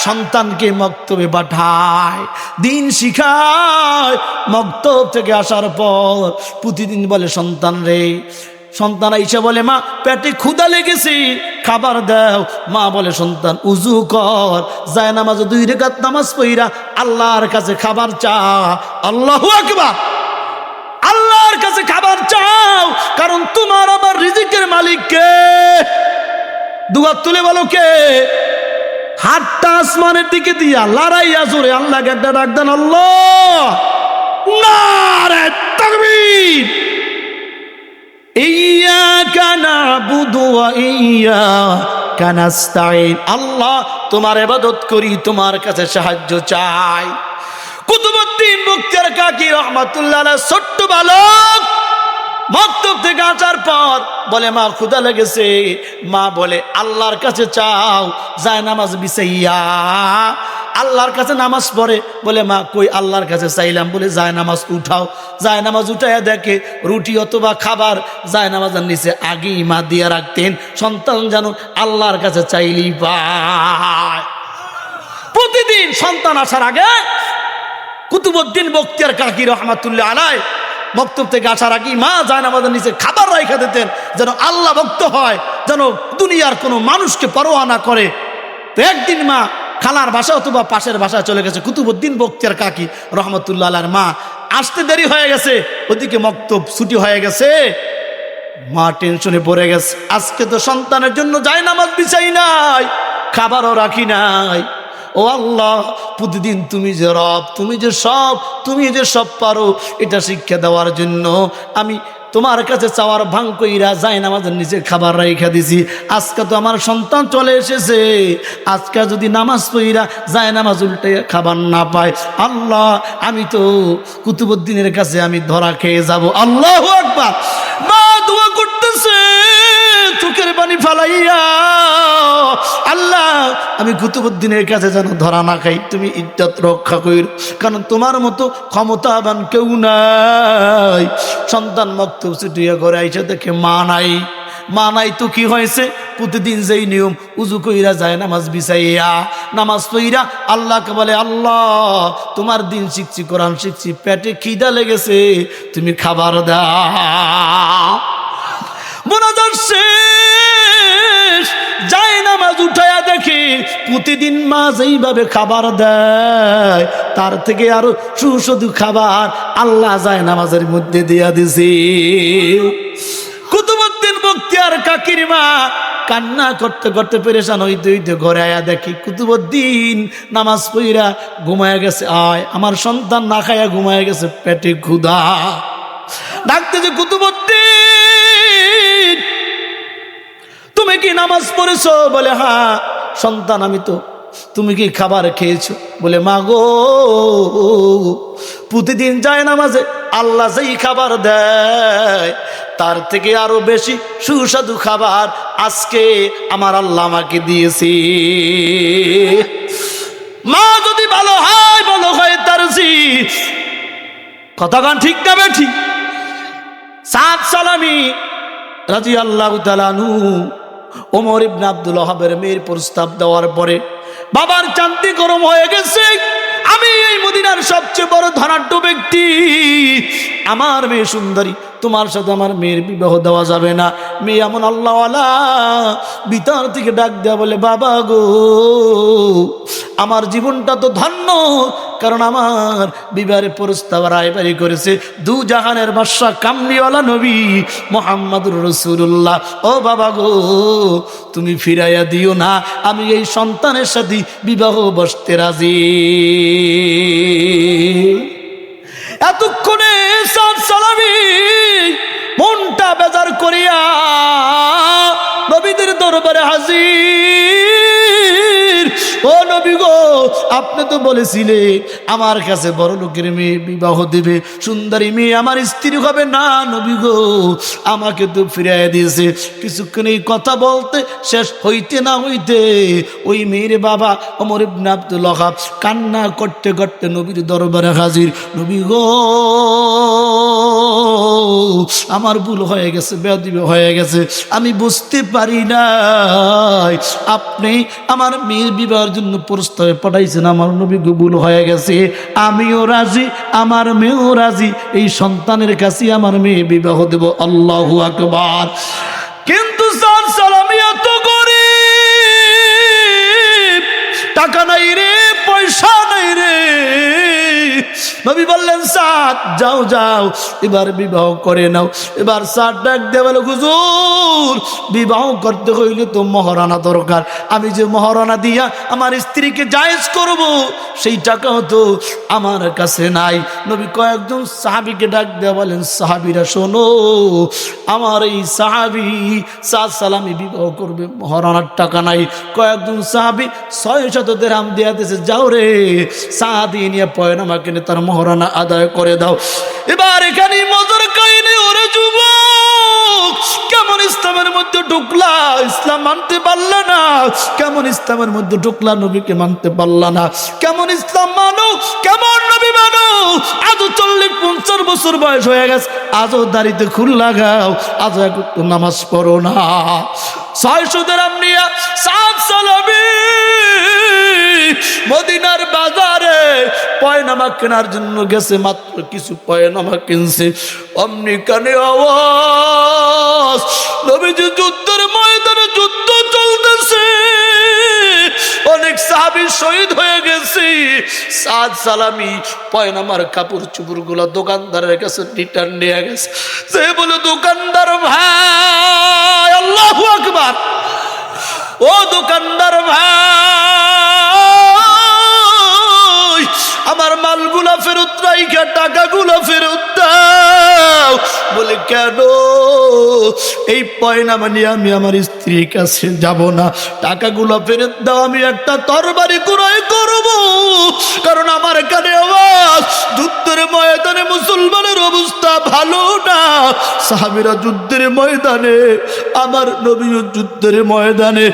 সন্তানকে মক্তবে পাঠায়, দিন শিখায়। মক্তব থেকে আসার পর প্রতিদিন বলে, সন্তান রে, সন্তান আইসা বলে, মা পেটে ক্ষুধা লেগেছে, খাবার দাও। মা বলে, সন্তান উজু কর, যায় নামাজ 2 রাকাত নামাজ পড়া আল্লাহর কাছে খাবার চা। আল্লাহু আকবার। আল্লাহর কাছে খাবার চাও, কারণ তোমার আমার রিজিকের মালিক কে? দুহাত তুলে বলো কে? হাতটা আসমানের দিকে দিয়া লড়াইয়া জোরে আল্লাহকে একটা ডাক দেন, আল্লাহ। নারে তাকবীর। ইয়্যাকা না'বুদু ওয়া ইয়্যাকা নাস্তাঈন। আল্লাহ, তোমার ইবাদত করি, তোমার কাছে সাহায্য চাই। কুতুবউদ্দিন বখতিয়ার কাকি রহমাতুল্লাহ আলাইহি ছোট্ট বালক মক্তব থেকে আসার পর বলে, মা ক্ষুধা লেগেছে। মা বলে, আল্লাহর কাছে চাও, যায় নামাজ বিছাইয়া আল্লাহর কাছে নামাজ পড়ে। বলে, মা কই আল্লাহর কাছে চাইলাম। বলে, যায় নামাজ উঠাও। যায় নামাজ উঠাইয়া দেখে রুটি অথবা খাবার যায় নামাজের নিচে আগেই মা দিয়ে রাখতেন, সন্তান যেন আল্লাহর কাছে চাইলেই পায়। প্রতিদিন সন্তান আসার আগে কুতুবউদ্দিন বখতিয়ার কাকি রহমাতুল্লাহ আলাইহি মক্তব থেকে আসার আগে মা যায় নামাজের নিচে খাবার রাইখা দিতেন, যেন আল্লাহ ভক্ত হয়, যেন দুনিয়ার কোনো মানুষকে পরোয়া না করে। তো একদিন মা খালার বাসা অথবা পাশের বাসায় চলে গেছে। কুতুবউদ্দিন বখতিয়ার কাকি রহমাতুল্লাহ আলাইহির মা আসতে দেরি হয়ে গেছে, ওদিকে মক্তব ছুটি হয়ে গেছে। মা টেনশনে পড়ে গেছে, আজকে তো সন্তানের জন্য যায় নামাজ বিছাই নাই, খাবারও রাখি নাই। ও আল্লাহ, প্রতিদিন তুমি যে রব, তুমি যে সব পারো, এটা শিক্ষা দেওয়ার জন্য আমি তোমার কাছে চাওয়ার ভাঙ কইরা যায় নামাজের নিচে খাবার রাইখা দিছি। আজকে তো আমার সন্তান চলে এসেছে, আজকে যদি নামাজ পইরা যায় নামাজ উল্টে খাবার না পায়, আল্লাহ আমি তো কুতুবউদ্দিনের কাছে আমি ধরা খেয়ে যাব। আল্লাহু আকবার। মা দোয়া করতেছে চোখের পানি ফালাইয়া, আল্লাহ আমি কুতুবউদ্দিনের কাছে যেন ধরা না খাই, তুমি ইজ্জত রক্ষা কইর, কারণ তোমার মতো ক্ষমতাবান কেউ নাই। সন্তান মক্তব ছুটিয়া ঘরে আইসা দেখে মা নাই। মা নাই তো কি হয়েছে? প্রতিদিন যেই নিয়ম, উজু কইরা যায় নামাজ বিছাইয়া নামাজ পইরা আল্লাহকে বলে, আল্লাহ তোমার দিন শিখছি, কোরআন শিখছি, পেটে খিদা লেগেছে, তুমি খাবার দাও। মোনাজাত শেষ, যায় নামাজ উঠায়া দেখে প্রতিদিন মা যেইভাবে খাবার দেয়, তার থেকে আরো সুস্বাদু খাবার আল্লাহ যায় নামাজের মধ্যে দিয়া দিছে। কুতুবউদ্দিন বখতিয়ার কাকির মা কান্না করতে করতে পেরেশান হইতে হইতে ঘরে আয়া দেখি কুতুবউদ্দিন নামাজ পইরা ঘুমায়া গেছে। আয় আমার সন্তান না খায়া ঘুমায়া গেছে, পেটে ক্ষুধা। ডাকতে যে, কুতুবউদ্দিন তুমি কি নামাজ পড়েছো? বলে, হ্যাঁ। সন্তান আমি তো। তুমি কি খাবার খেয়েছো? বলে, মা গো, প্রতিদিন যায় নামাজে আল্লাহ যেই খাবার দেয়, তার থেকে আরো বেশি সুস্বাদু খাবার আজকে আমার আল্লাহ আমাকে দিয়েছে। মা যদি ভালো হয়, ভালো হয় তার জি। কথাগান ঠিক না বেঠি? সাদ সালামি রাদিয়াল্লাহু তাআলা আনহু ওমর ইবনে আব্দুল ওয়াহাবের মেয়ের প্রস্তাব দেওয়ার পরে বাবার চান্দি গরম হয়ে গেছে। আমি এই মদিনার সবচেয়ে বড় ধনাঢ্য ব্যক্তি, আমার মেয়ে সুন্দরী, তোমার সাথে আমার মেয়ের বিবাহ দেওয়া যাবে না। মেয়ে এমন আল্লাহওয়ালা, ভিতর থেকে ডাক দেয়া বলে, বাবা গো, আমার জীবনটা তো ধন্য, কারণ আমার বিবাহের প্রস্তাব রায়বাড়ি করেছে দু জাহানের বাদশা কামলিওয়ালা নবী মুহাম্মদুর রাসূলুল্লাহ। ও বাবা গো, তুমি ফিরাইয়া দিও না, আমি এই সন্তানের সাথে বিবাহ বসতে রাজি। এতক্ষণে সাদ সালামি মনটা বেজার করিয়া নবীদের দরবারে হাজির। ও নবী গো, আপনি তো বলেছিলেন আমার কাছে বড় লোকের মেয়ে বিবাহ দেবে, সুন্দরী মেয়ে আমার স্ত্রী হবে না। নবী গো, আমাকে তো ফিরিয়ে দিয়েছে। কিছুক্ষণ এই কথা বলতে শেষ হইতে না হইতে ওই মেয়ের বাবা ওমর ইবনে আব্দুল ওয়াহাব কান্না করতে করতে নবীর দরবারে হাজির। নবী গো, আমার ভুল হয়ে গেছে, বেয়াদবি হয়ে গেছে, আমি বুঝতে পারি নাই আপনি আমার মেয়ের বিবাহের জন্য প্রস্তাবে পাঠাইছেন। আমার নবী গো, ভুল হয়ে গেছে, আমিও রাজি, আমার মেয়েও রাজি, এই সন্তানের কাছে আমার মেয়ে বিবাহ দেব। আল্লাহু আকবার। কিন্তু সাদ সালামি এত গরিব, টাকা নাই রে, পয়সা নাই রে। নবী বললেন, সাদ যাও যাও, এবার বিবাহ করে নাও। এবার সাদ ডাক দিয়ে বলে, হুজুর বিবাহ করতে হইলে তো মহারানা দরকার, আমি যে মহারানা দিয়া আমার স্ত্রীকে জায়েজ করব সেই টাকাও তো আমার কাছে নাই। নবী কয়েকজন সাহাবীকে ডাক দিয়ে বলেন, সাহাবীরা শোনো, আমার এই সাহাবী সাদ সালামি বিবাহ করবে, মহারানার টাকা নাই। কয়েকজন সাহাবী 600 দিরহাম দিয়া দিয়েছে, যাও রে সাদি নিয়ে পয়নামা কিনে তার মহারানা আদায় করে দাও। এবার এখানে মজার কাহিনী, ওরে যুবক কেমন ইসলামের মধ্যে ঢুকলা, ইসলাম মানতে পারলা না, কেমন ইসলামের মধ্যে ঢুকলা, নবীকে মানতে পারলা না, কেমন ইসলাম মানো, কেমন নবী মানো। আজও 40-50 বছর বয়স হয়ে গেছে, আজও দাড়িতে খুল লাগাও, আজও একটু নামাজ পড়ো না। 600 দিরহাম নিয়া সাদ সালামি মদিনার বাজারে পয়নামা কেনার জন্য গেছে, মাত্র কিছু পয়নামা কিনছে, অমনি কানে আওয়াজ, নবীজি যুদ্ধের ময়দানে যুদ্ধ চলতেছে, অনেক সাহাবী শহীদ হয়ে গেছে। সাদ সালামি পয়নামার কাপড় চুপড় গুলা দোকানদারের কাছে রিটার্ন নিয়ে গেছে। সে বলে, দোকানদার ভাই, আল্লাহু আকবার, ও দোকানদার ভাই, আমার মালগুলা ফেরত রাইখা টাকাগুলা ফেরত দাও। বলে, কেন? এই পয়নামা নিয়ে আমি আমার স্ত্রীর কাছে যাব না, টাকাগুলা ফেরত দাও, আমি একটা তরবারি ক্রয় করব, কারণ আমার কানে আওয়াজ, যুদ্ধের ময়দানে মুসলমানের অবস্থা ভালো না। সাহাবীরা যুদ্ধের ময়দানে, আমার নবীও যুদ্ধের ময়দানে,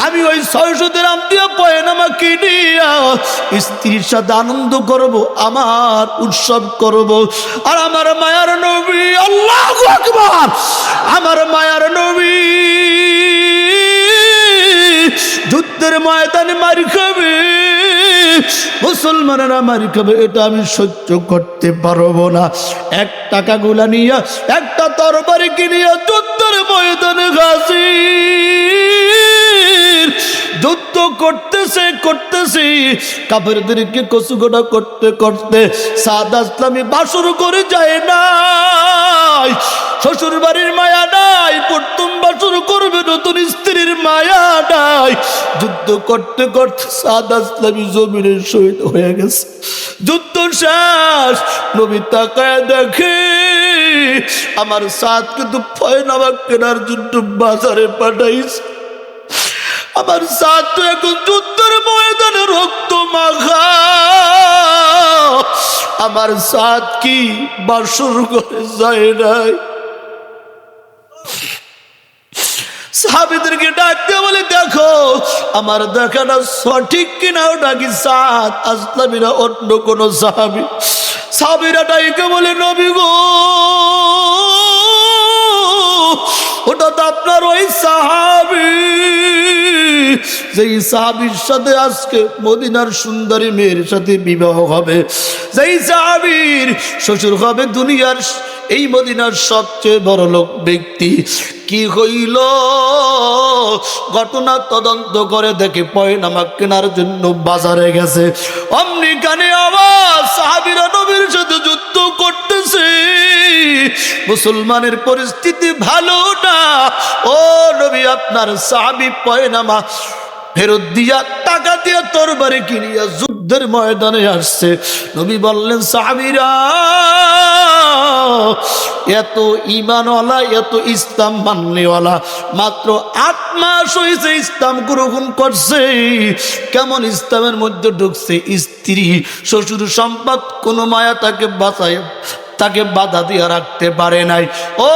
আমি ওই 600 দিরহাম দিয়ে পয়নামা কিনিয়া স্ত্রীর সাথে আনন্দ করব, আমার উৎসব করব। আর আমার মায়ার নবী, আল্লাহু আকবার, আমার মায়ার নবী যুদ্ধের ময়দানে মার খাবে, মুসলমানেরা মার খাবে, এটা আমি সহ্য করতে পারবো না। 1 টাকাগুলা নিয়ে একটা তরবারি কিনিয়া যুদ্ধের ময়দানে হাজির। যুদ্ধ করতেছে কাফেরদেরকে কচুগোড়া করতে করতে সাদ সালামি বাসর করে যায় নাই, শ্বশুর বাড়ির মায়া নাই, প্রথম বাসর করবে নতুন স্ত্রীর মায়া নাই। যুদ্ধ করতে করতে সাদ সালামি জমিনে শহীদ হয়ে গেছে। যুদ্ধ শেষ, নবী তাকায় দেখে আমার সাদ কিন্তু পয়নামা কেনার জন্য বাজারে পাঠাইছে। আমার সাদ তো এখন যুদ্ধের ময়দানে রক্ত মাখা, আমার সাদ কি বাসর করে যায় নাই? সাহাবীদেরকে ডাক দিয়ে বলে, দেখো আমার দেখাটা সঠিক কিনা, ওটা কি সাদ আসলামি না অন্য কোন সাহাবী? সাহাবীরা ডাইকে বলে, নবী গো, ওটা তো আপনার ওই সাহাবী, যেই সাহাবীর সাথে আজকে মদিনার সুন্দরী মেয়ের সাথে বিবাহ হবে, যেই সাহাবীর শ্বশুর হবে দুনিয়ার এই মদিনার সবচেয়ে বড় লোক ব্যক্তি। কি হইল? ঘটনা তদন্ত করে দেখে পয়নামা কেনার জন্য বাজারে গেছে। অমনি কানে আওয়াজ, সাহাবীরা নবীর সাথে যুদ্ধ করতেছে, মুসলমানের পরিস্থিতি ভালো না। ও নবী, আপনার সাহাবী পয়নামা ফেরত দিয়া টাকা দিয়া তরবারি কিনিয়া যুদ্ধ যুদ্ধের ময়দানে আসছে। নবী বললেন, সাহাবীরা, এত ঈমানওয়ালা, এত ইসলাম মাননেওয়ালা, মাত্র 8 মাস হয়েছে ইসলাম গ্রহণ করছে। কেমন ইসলামের মধ্যে ঢুকছে, স্ত্রী শ্বশুর সম্পদ কোনো মায়া তাকে বাঁচায়, তাকে বাধা দিয়ে রাখতে পারে নাই। ও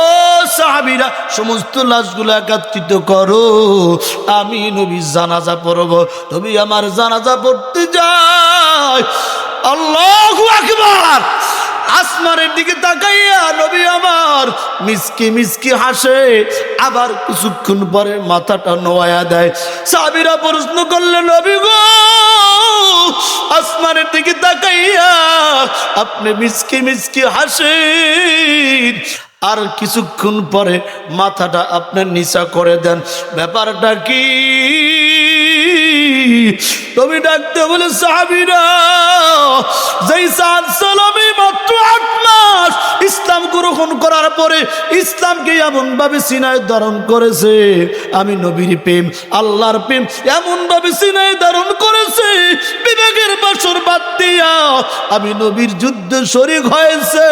সাহাবীরা, সমস্ত লাশগুলো একত্রিত করো, আমি নবী জানাজা পড়ব। নবী আমার জানাজা পড়তে যায়। আল্লাহু আকবার। আসমানের দিকে তাকাইয়া নবী আমার মিসকি মিসকি হাসে, আবার কিছুক্ষণ পরে মাথাটা নোয়া দেয়। সাহাবীরা প্রশ্ন করলেন, নবী গো, আসমানের দিকে তাকাইয়া আপনি মিসকি মিসকি হাসেন, আর কিছুক্ষণ পরে মাথাটা আপনার নিচা করে দেন, ব্যাপারটা কি? তুমি ডাকতে বলে, সাহাবীরা, যেই সাদ সালামি মাত্র 8 মাস ইসলাম গ্রহণ করার পরে ইসলামকে এমন ভাবে সিনায় ধারণ করেছে, আমি নবীর প্রেম, আল্লাহর প্রেম এমন ভাবে সিনায় ধারণ করেছে, বিবেকের বাসর বাদ দিয়া আমি নবীর যুদ্ধে শরীক হয়েছে।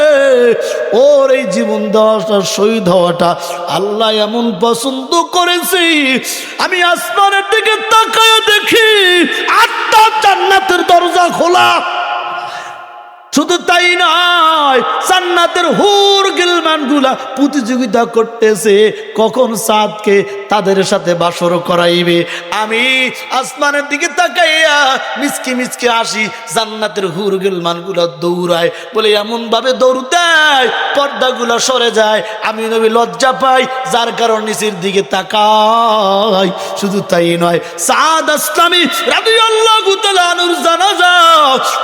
ওর এই জীবন দেওয়াটা, শহীদ হওয়াটা আল্লাহ এমন পছন্দ করেছে। আমি আসমানের দিকে তাকায় দেখি 8টা জান্নাতের দরজা খোলা। শুধু তাই নয়, জান্নাতের হুর গিলমান গুলা প্রতিযোগিতা করতেছে কখন সাদকে তাদের সাথে বাসর করাইবে। আমি আসমানের দিকে তাকাইয়া মিসকি মিসকি আসি, জান্নাতের হুর গিলমান গুলা দৌড়ায়, বলে এমন ভাবে দৌড় দেয় পর্দাগুলা সরে যায়। আমি নবী লজ্জা পাই, যার কারণ নিচের দিকে তাকাই। শুধু তাই নয়, সাদ আসলামী রাদিয়াল্লাহু তাআলা আনহুর জানাজা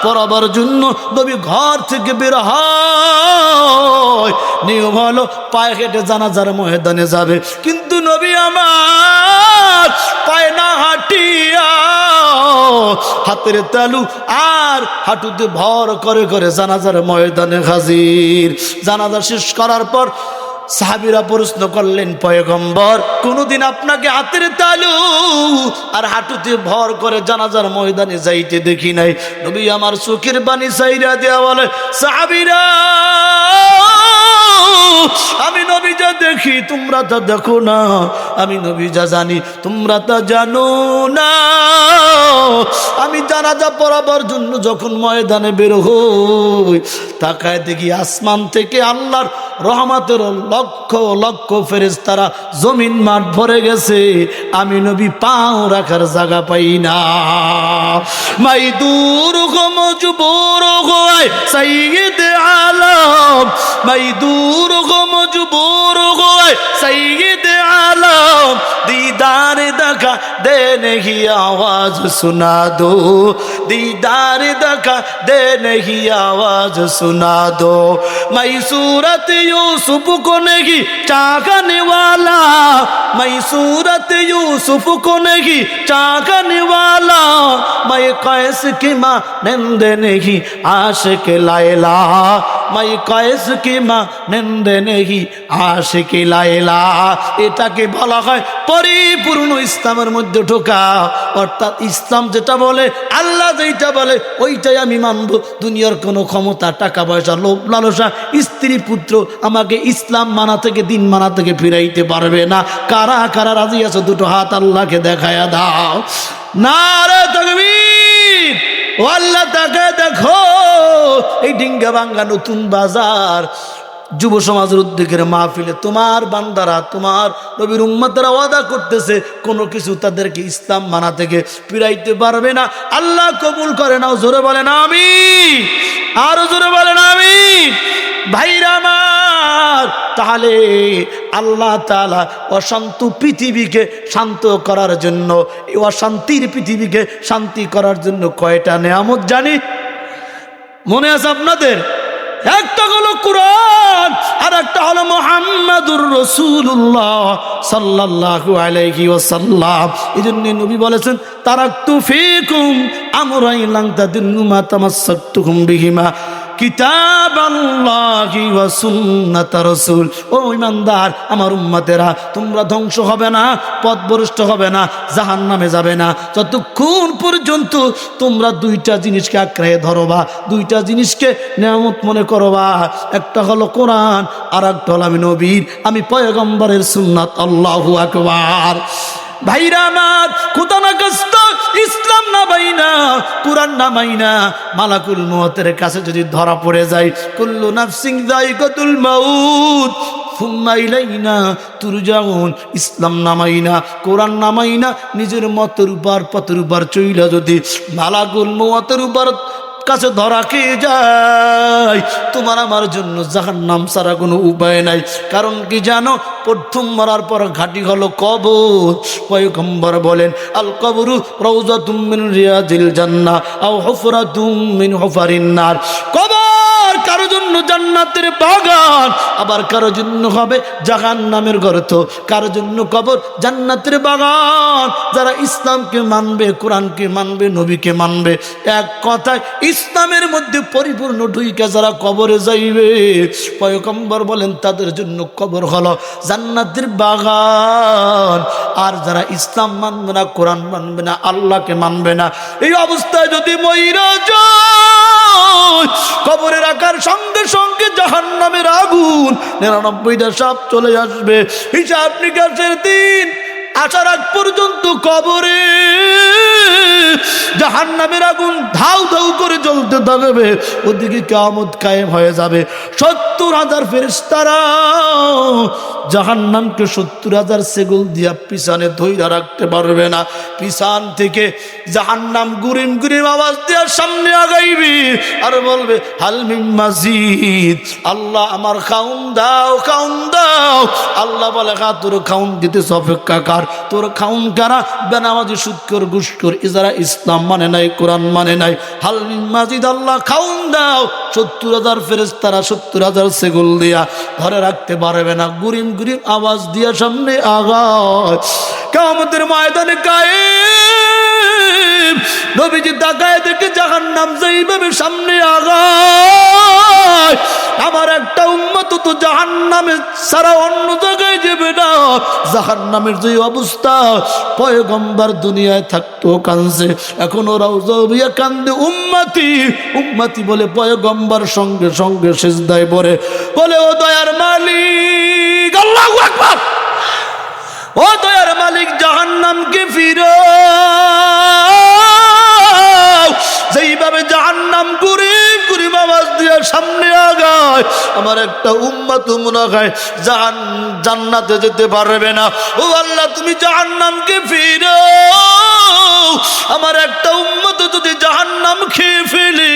পড়াবার জন্য নবী ঘর থেকে বের হয়। নিয়ম হলো পায়ে হেঁটে জানাজার ময়দানে যাবে, কিন্তু নবী আমার পায়ে না হাঁটিয়া হাতের তালু আর হাঁটুতে ভর করে করে জানাজার ময়দানে হাজির। জানাজা শেষ করার পর সাহাবীরা প্রশ্ন করলেন, পয়গম্বর, কোনদিন আপনাকে হাতের তালু আর হাঁটুতে ভর করে জানাজার ময়দানে যাইতে দেখি নাই। নবী আমার চোখের পানি ছাইরা দেয়া বলে, সাহাবীরা, আমি নবী যা দেখি তোমরা তা দেখো না, আমি নবী যা জানি তোমরা তা জানো না। আমি জানাজা পড়াবার জন্য যখন ময়দানে বের হই, তাকায় দেখি আসমান থেকে আল্লাহর রহমতের লক্ষ লক্ষ ফেরেশতারা জমিন মাঠ ভরে গেছে, আমি নবী পাও রাখার জায়গা পাই না। মাই দূর গো মজবুর গো সাইয়্যিদ আলম, মাই দূর গো মজবুর গো সাইয়্যিদ আলম, दीदार दखा दे नहीं आवाज सुना दो, दीदार दखा दे नहीं आवाज सुना दो। मैं सूरत यूसुफ को नहीं चाहने वाला, मैं सूरत यूसुफ को नहीं चाहने वाला, मैं कैस की माँ नंद नहीं आशिक लायला, मैं कैस की माँ नंद नहीं आशिक लायला। এটাকে বলা হয় পরিপূর্ণ ইসলামের মধ্যে ঢোকা। অর্থাৎ ইসলাম যেটা বলে, আল্লাহ যেটা বলে ওইটাই আমি মানব। দুনিয়ার কোনো ক্ষমতা, টাকা পয়সা, লোভ লালসা, স্ত্রী পুত্র আমাকে ইসলাম মানা থেকে, দিন মানা থেকে ফিরাইতে পারবে না। কারা কারা রাজি আছো দুটো হাত আল্লাহকে দেখায়া দাও। নারে তাকবীর, ও আল্লাহ তাকে দেখো। এই ডিঙ্গা ভাঙ্গা নতুন বাজার যুব সমাজের উদ্যোগের মাহফিলে তোমার বান্দারা, তোমার নবীর উম্মতরা ওয়াদা করতেছে কোনো কিছু তাদেরকে ইসলাম মানা থেকে ফিরাইতে পারবে না। আল্লাহ কবুল করে নাও। জোরে বলেন আমিন, আরো জোরে বলেন আমিন। ভাইরা আমার, তাহলে আল্লাহ তাআলা অশান্ত পৃথিবীকে শান্ত করার জন্য, এই অশান্তির পৃথিবীকে শান্তি করার জন্য কয়টা নেয়ামত জানি? মনে আছে আপনাদের? একটা হলো কুরআন, আর একটা হলো মুহাম্মাদুর রাসূলুল্লাহ সাল্লাল্লাহু আলাইহি ওয়াসাল্লাম। এজন্য নবী বলেছেন, তারাকতু ফীকুম আমরাইন লান তাদিল্লু মা তামাসসাকতুম বিহিমা, কিতাবাল্লাহি ওয়া সুন্নাত রাসূল। ও ঈমানদার আমার উম্মতেরা, তোমরা ধ্বংস হবে না, পথভ্রষ্ট হবে না, জাহান্নামে যাবে না যতক্ষণ পর্যন্ত তোমরা দুইটা জিনিসকে আঁকড়ে ধরবা, দুইটা জিনিসকে নেয়ামত মনে করবা। একটা হলো কোরআন, আর একটা হলো আমি নবীর, আমি পয়গম্বরের সুন্নাত। আল্লাহু আকবার। ভাইরা আমার, খোদা না কষ্ট ইসলাম না বাইনা, কুরআন না মাইনা, মালাকুল মউতের কাছে যদি ধরা পড়ে যায়, কুল্লু নাফসিন যায়িকাতুল মাউত সুম্মা ইলাইনা তুরজাউন, ইসলাম নামাইনা, কোরআন নামাইনা, নিজের মতের উপর পথের উপর চইলা যদি মালাকুল মউতের উপর কাছে ধরা খেয়ে যায়, তোমার আমার জন্য জাহান্নাম ছাড়া কোনো উপায় নাই। কারণ কি জানো, প্রথম মরার পর ঘাটি হলো কবর। পয়গম্বর বলেন, আল কবরু রাউযাতুম মিন রিয়াজিল জান্নাহ আও হুফরাতুম মিন হুফারিন নার। কবর কারো জন্য জান্নাতের বাগান, আবার কারো জন্য হবে জাহান্নামের গর্ত। কারো জন্য কবর জান্নাতের বাগান, যারা ইসলামকে মানবে, কোরআনকে মানবে, নবীকে মানবে, এক কথায় ইসলামের মধ্যে পরিপূর্ণ ঢুইকা যারা কবরে যাইবে, পয়গম্বর বলেন তাদের জন্য কবর হলো জান্নাতের বাগান। আর যারা ইসলাম মানবে না, কোরআন মানবে না, আল্লাহকে মানবে না, এই অবস্থায় যদি মইরা যায়, কবরে রাখার সঙ্গে সঙ্গে জাহান্নামের আগুন 99টা সাপ চলে আসবে। হিসাব নিকাশের দিন আসার আগ পর্যন্ত কবরে জাহান্নামের আগুন ধাউ ধাউ করে জ্বলতে থাকবে। ওদিকে কিয়ামত কায়েম হয়ে যাবে। 70,000 ফেরেশতারা জাহান্নামকে 70,000 সেগুল দিয়া পিছনে ধইরা রাখতে পারবে না। পিছন থেকে জাহান্নাম গুরিম গুরিম আওয়াজ দিয়া সামনে আগাইবে আর বলবে, হাল মিন মাজিদ, আল্লাহ আমার খাউন দাও, খাউন দাও। আল্লাহ বলে, খা, তোর খাউন দিতেছ, অপেক্ষা কর। তোর খাউন কারা? বেনামাজি, সুদখোর, ঘুষখোর, যারা ইসলাম মানে নাই, কোরআন মানে নাই। হাল মিন মাজিদ, আল্লাহ খাউন দাও। 70,000 ফেরেশতারা 70,000 সেগুল দিয়া ধরে রাখতে পারবে না। গুরিম গুরিম আওয়াজ দিয়া সামনে আগায়। কিয়ামতের ময়দানে কায়েম, নবীজি তাকায় দেখে জাহান্নাম যেইভাবে সামনে আগায়, আমার একটা উম্মত তো জাহান্নামে সারা অন্য জায়গায় যাবে না। জাহান্নামের যে অবস্থা, পয়গম্বর দুনিয়ায় থাকতো কাঁদছে, এখন ওরাও জবিয়া কান্দে, উম্মতি উম্মতি বলে। পয়গম্বর সঙ্গে সঙ্গে সিজদায় পড়ে, বলে, ও দয়ার মালিক, আল্লাহু আকবার, ও দয়ার মালিক, জাহান্নামকে ফিরাও। যেইভাবে জাহান্নাম গুরিম গুরিম আওয়াজ দিয়ে সামনে আগায়, আমার একটা উম্মত মনে হয় জান্নাতে যেতে পারবে না। ও আল্লাহ, তুমি জাহান্নামকে ফিরাও। আমার একটা উম্মত যদি জাহান্নাম খেয়ে ফেলে,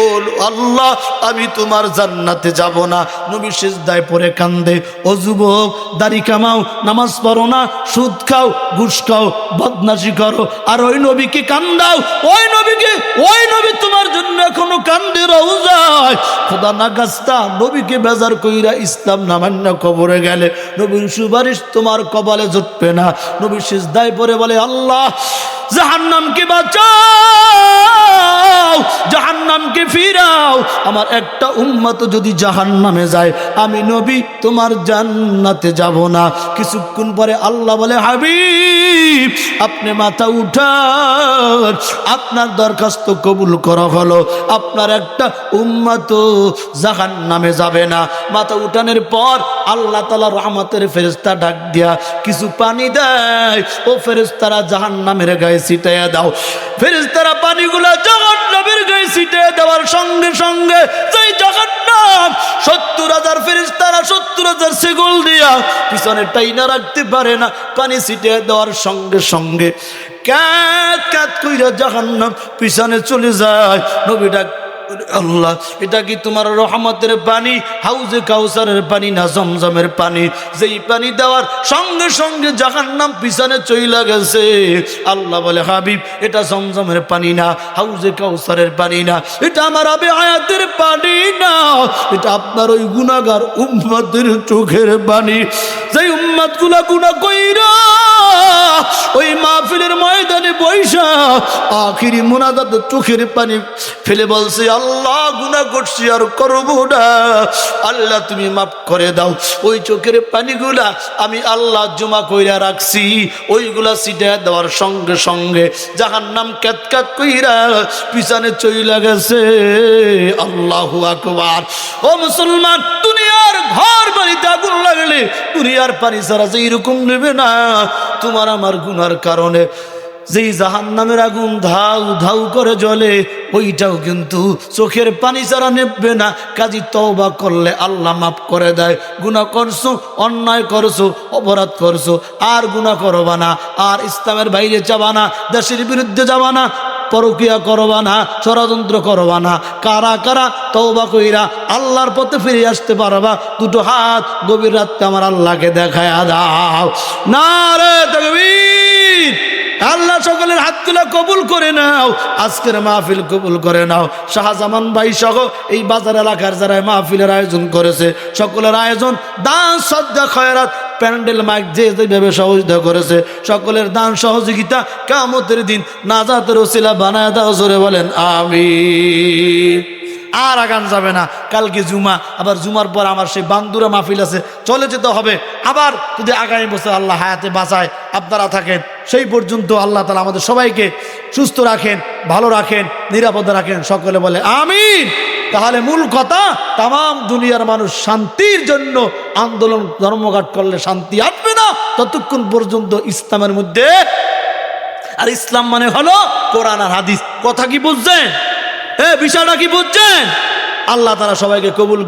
ও আল্লাহ, আমি তোমার জান্নাতে যাব না। নবী সিজদায় পড়ে কান্দে, ও যুবক, দাড়ি কামাও, নামাজ পড়ো না, সুদ খাও, ঘুষ খাও, বদমাশি করো, আর ওই নবীকে কান্দাও, ওই নবীকে, ওই নবী তোমার জন্য এখনো কান্দে রওজায়। খোদা না গাছটা নবীকে বেজার কইরা ইসলাম না মান্য কবরে গেলে নবীর সুপারিশ তোমার কপালে জুটবে না। নবী সিজদায় পড়ে বলে, আল্লাহ, জাহান্নামকে বাঁচাও, জাহান্নামকে ফিরাও। আমার একটা উম্মত যদি জাহান্নামে যায়, আমি নবী তোমার জান্নাতে যাব না। কিছুক্ষণ পরে আল্লাহ বলে, হাবিব, আপনি মাথা উঠান, আপনার দরখাস্ত কবুল করা হলো, আপনার একটা উম্মত জাহান্নামে যাবে না। মাথা উঠানোর পর আল্লাহ তাআলা রহমতের ফেরেশতা ডাক দিয়া কিছু পানি দেয়, ও ফেরেশতারা জাহান্নামের গায়ে ছিটাইয়া দাও। ফেরেশতারা পানিগুলা জাহান্নামের গায়ে ছিটাইয়া দেওয়ার সঙ্গে সঙ্গে সেই জাহান্নাম 70,000 ফেরেশতারা 70,000 সেগুল দিয়া পিছনে টাইনা রাখতে পারে না। পানি ছিটিয়ে দেওয়ার সঙ্গে সঙ্গে কাত কাত কইরা জাহান্নাম পিছনে চলে যায়। নবী ডাক, আল্লাহ, এটা কি তোমার রহমতের পানি, হাউজে কাউসারের পানি না জমজমের পানি? যেই পানি দেওয়ার সঙ্গে সঙ্গে জাহান্নাম পিছনে চইলা গেছে। আল্লাহ বলে, হাবিব, এটা জমজমের পানি না, হাউজে কাউসারের পানি না, এটা আমার আবে হায়াতের পানি না, এটা আপনার ওই গুনাহগার উম্মতের চোখের পানি। যেই উম্মতগুলা গুনাহ কইরা ওই মাহফিলের ময়দানে বৈশা আখিরি মুনাজাত চোখের পানি ফেলে বলছে, আল্লাহ গুনাহ করছি আর করব না, আল্লাহ তুমি মাফ করে দাও। ওই চোখের পানিগুলা আমি আল্লাহ জমা কইরা রাখছি, ওইগুলা ছিটা দেওয়ার সঙ্গে সঙ্গে জাহান্নাম ক্যাতক্যাত কইরা পিছনে চইলা গেছে। আল্লাহু আকবার। ও মুসলমান, দুনিয়ার ঘর বাড়িতে আগুন লাগলে দুনিয়ার পানি ছাড়া যে এরকম নেবে না। তোমার আমার গুনার কারণে যেই জাহান্নামের আগুন ধাউ ধাউ করে জ্বলে, ওইটাও কিন্তু চোখের পানি ছাড়া নেবে না। কাজী তওবা করলে আল্লাহ মাফ করে দেয়। গুনাহ করছো, অন্যায় করছো, অপরাধ করছো, আর গুনাহ করবা না, আর ইসলামের বাইরে যাবা না, দেশের বিরুদ্ধে যাবা না, পরকিয়া করবা না, ষড়যন্ত্র করবা না। কারা কারা তওবা কইরা আল্লাহর পথে ফিরে আসতে পারবা? দুটো হাত গভীর রাতে আমার আল্লাহকে দেখায়া দাও। নারে তাকবীর। আল্লাহ সকলের হাতগুলো কবুল করে নাও, আজকের মাহফিল কবুল করে নাও। শাহজামান ভাই সহ এই বাজার এলাকার যারা মাহফিলের আয়োজন করেছে, সকলের আয়োজন, দান, সদকা, খয়রাত, প্যান্ডেল, মাইক যে যেভাবে সহযোগিতা করেছে, সকলের দান সহযোগিতা কিয়ামতের দিন নাজাতের ওসিলা বানায় দাও। জোরে বলেন আমিন। আর আগান যাবে না, কালকে জুমা, আবার জুমার পর আমার সেই বান্দুরা মাহফিল আছে, চলে যেতে হবে। আবার যদি আগামী বছর আল্লাহ হায়াতে বাঁচায় আপনারা থাকেন, সেই পর্যন্ত আল্লাহ তাআলা আমাদের সবাইকে সুস্থ রাখেন, ভালো রাখেন, নিরাপদে রাখেন। সকলে বলে আমিন। তাহলে মূল কথা, তাম দুনিয়ার মানুষ শান্তির জন্য আন্দোলন ধর্মঘট করলে শান্তি আসবে না ততক্ষণ পর্যন্ত ইসলামের মধ্যে। আর ইসলাম মানে হলো কোরআন আর হাদিস। কথা কি বুঝছেন? বিষয়টা কি বুঝছেন? আল্লাহ তাআলা সবাইকে কবুল